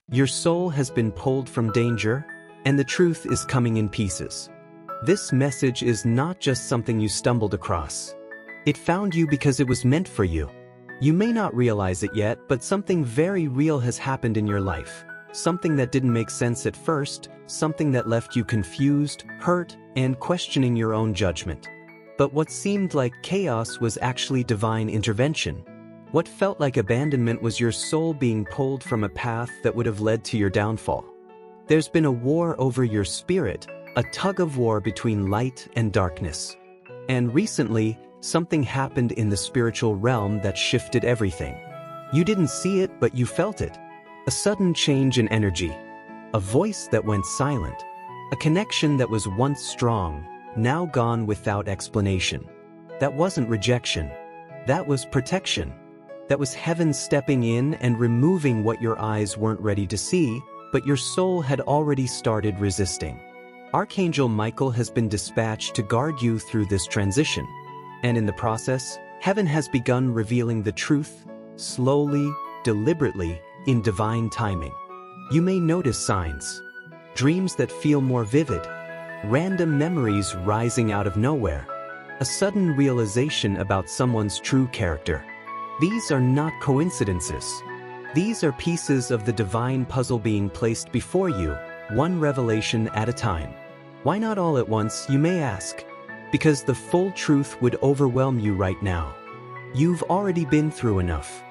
Your soul has been pulled from danger, and the truth is coming in pieces. This message is not just something you stumbled across. It found you because it was meant for you. You may not realize it yet, but something very real has happened in your life. Something that didn't make sense at first, something that left you confused, hurt, and questioning your own judgment. But what seemed like chaos was actually divine intervention. What felt like abandonment was your soul being pulled from a path that would have led to your downfall. There's been a war over your spirit, a tug-of-war between light and darkness. And recently, something happened in the spiritual realm that shifted everything. You didn't see it, but you felt it. A sudden change in energy. A voice that went silent. A connection that was once strong, now gone without explanation. That wasn't rejection. That was protection. That was heaven stepping in and removing what your eyes weren't ready to see, but your soul had already started resisting. Archangel Michael has been dispatched to guard you through this transition. And in the process, heaven has begun revealing the truth, slowly, deliberately, in divine timing. You may notice signs. Dreams that feel more vivid. Random memories rising out of nowhere. A sudden realization about someone's true character. These are not coincidences. These are pieces of the divine puzzle being placed before you, one revelation at a time. Why not all at once, you may ask? Because the full truth would overwhelm you right now. You've already been through enough.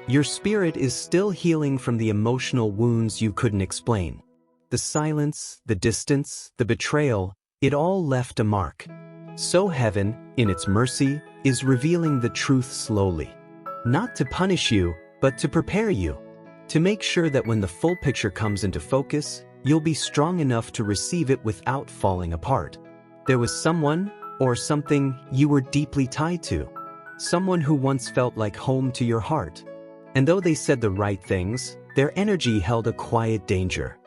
Your spirit is still healing from the emotional wounds you couldn't explain. The silence, the distance, the betrayal, it all left a mark. So heaven, in its mercy, is revealing the truth slowly. Not to punish you, but to prepare you. To make sure that when the full picture comes into focus, you'll be strong enough to receive it without falling apart. There was someone, or something, you were deeply tied to. Someone who once felt like home to your heart. And though they said the right things, their energy held a quiet danger.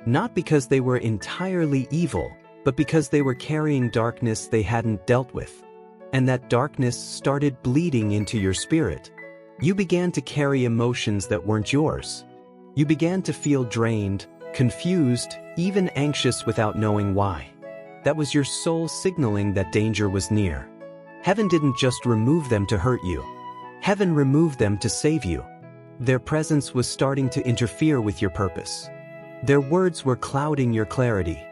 Not because they were entirely evil, but because they were carrying darkness they hadn't dealt with. And that darkness started bleeding into your spirit. You began to carry emotions that weren't yours. You began to feel drained, confused, even anxious without knowing why. That was your soul signaling that danger was near. Heaven didn't just remove them to hurt you. Heaven removed them to save you. Their presence was starting to interfere with your purpose. Their words were clouding your clarity.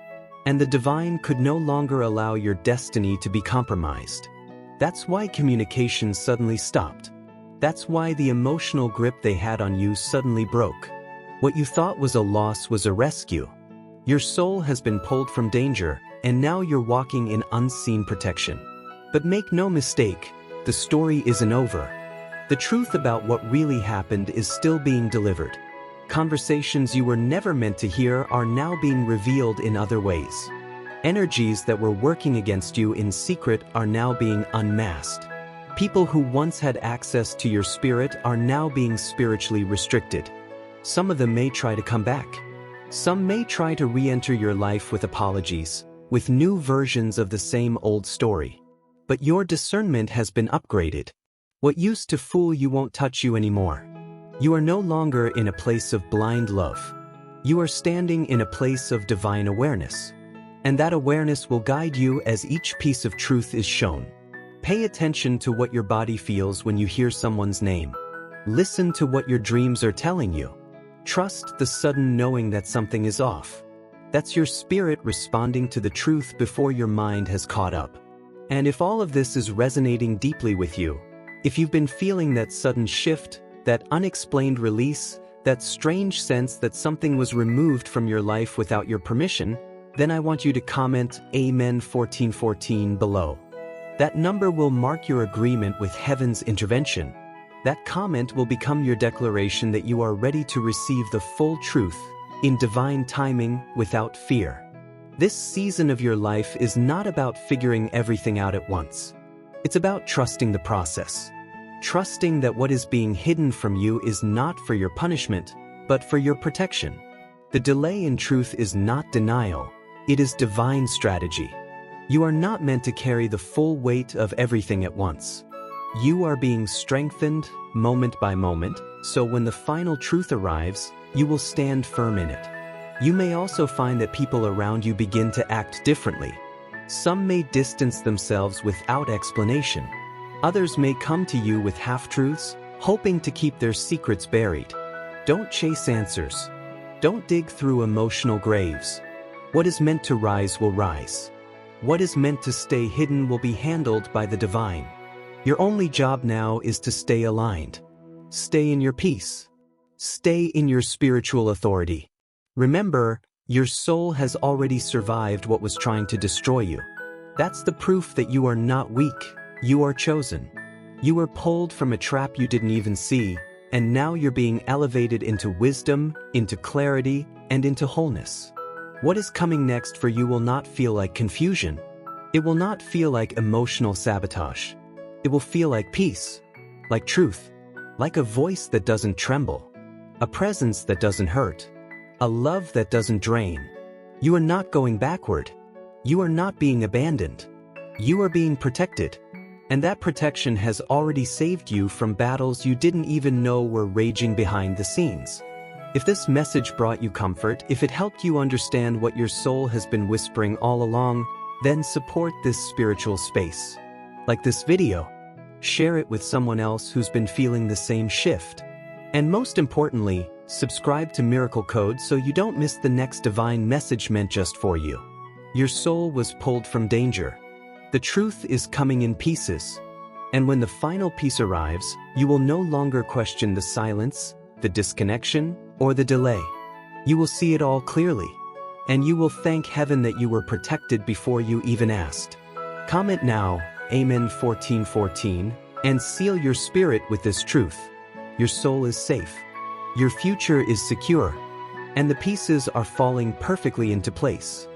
And the divine could no longer allow your destiny to be compromised. That's why communication suddenly stopped. That's why the emotional grip they had on you suddenly broke. What you thought was a loss was a rescue. Your soul has been pulled from danger, and now you're walking in unseen protection. But make no mistake, the story isn't over. The truth about what really happened is still being delivered. Conversations you were never meant to hear are now being revealed in other ways. Energies that were working against you in secret are now being unmasked. People who once had access to your spirit are now being spiritually restricted. Some of them may try to come back. Some may try to re-enter your life with apologies, with new versions of the same old story. But your discernment has been upgraded. What used to fool you won't touch you anymore. You are no longer in a place of blind love. You are standing in a place of divine awareness. And that awareness will guide you as each piece of truth is shown. Pay attention to what your body feels when you hear someone's name. Listen to what your dreams are telling you. Trust the sudden knowing that something is off. That's your spirit responding to the truth before your mind has caught up. And if all of this is resonating deeply with you, if you've been feeling that sudden shift, that unexplained release, that strange sense that something was removed from your life without your permission, then I want you to comment Amen 1414 below. That number will mark your agreement with heaven's intervention. That comment will become your declaration that you are ready to receive the full truth in divine timing without fear. This season of your life is not about figuring everything out at once. It's about trusting the process. Trusting that what is being hidden from you is not for your punishment, but for your protection. The delay in truth is not denial, it is divine strategy. You are not meant to carry the full weight of everything at once. You are being strengthened moment by moment, so when the final truth arrives, you will stand firm in it. You may also find that people around you begin to act differently. Some may distance themselves without explanation. Others may come to you with half-truths, hoping to keep their secrets buried. Don't chase answers. Don't dig through emotional graves. What is meant to rise will rise. What is meant to stay hidden will be handled by the divine. Your only job now is to stay aligned. Stay in your peace. Stay in your spiritual authority. Remember, your soul has already survived what was trying to destroy you. That's the proof that you are not weak, you are chosen. You were pulled from a trap you didn't even see, and now you're being elevated into wisdom, into clarity, and into wholeness. What is coming next for you will not feel like confusion. It will not feel like emotional sabotage. It will feel like peace, like truth, like a voice that doesn't tremble, a presence that doesn't hurt, a love that doesn't drain. You are not going backward. You are not being abandoned. You are being protected. And that protection has already saved you from battles you didn't even know were raging behind the scenes. If this message brought you comfort, if it helped you understand what your soul has been whispering all along, then support this spiritual space. Like this video, share it with someone else who's been feeling the same shift. And most importantly, subscribe to Miracle Code so you don't miss the next divine message meant just for you. Your soul was pulled from danger. The truth is coming in pieces. And when the final piece arrives, you will no longer question the silence, the disconnection, or the delay. You will see it all clearly. And you will thank heaven that you were protected before you even asked. Comment now, Amen 1414, and seal your spirit with this truth. Your soul is safe. Your future is secure. And the pieces are falling perfectly into place.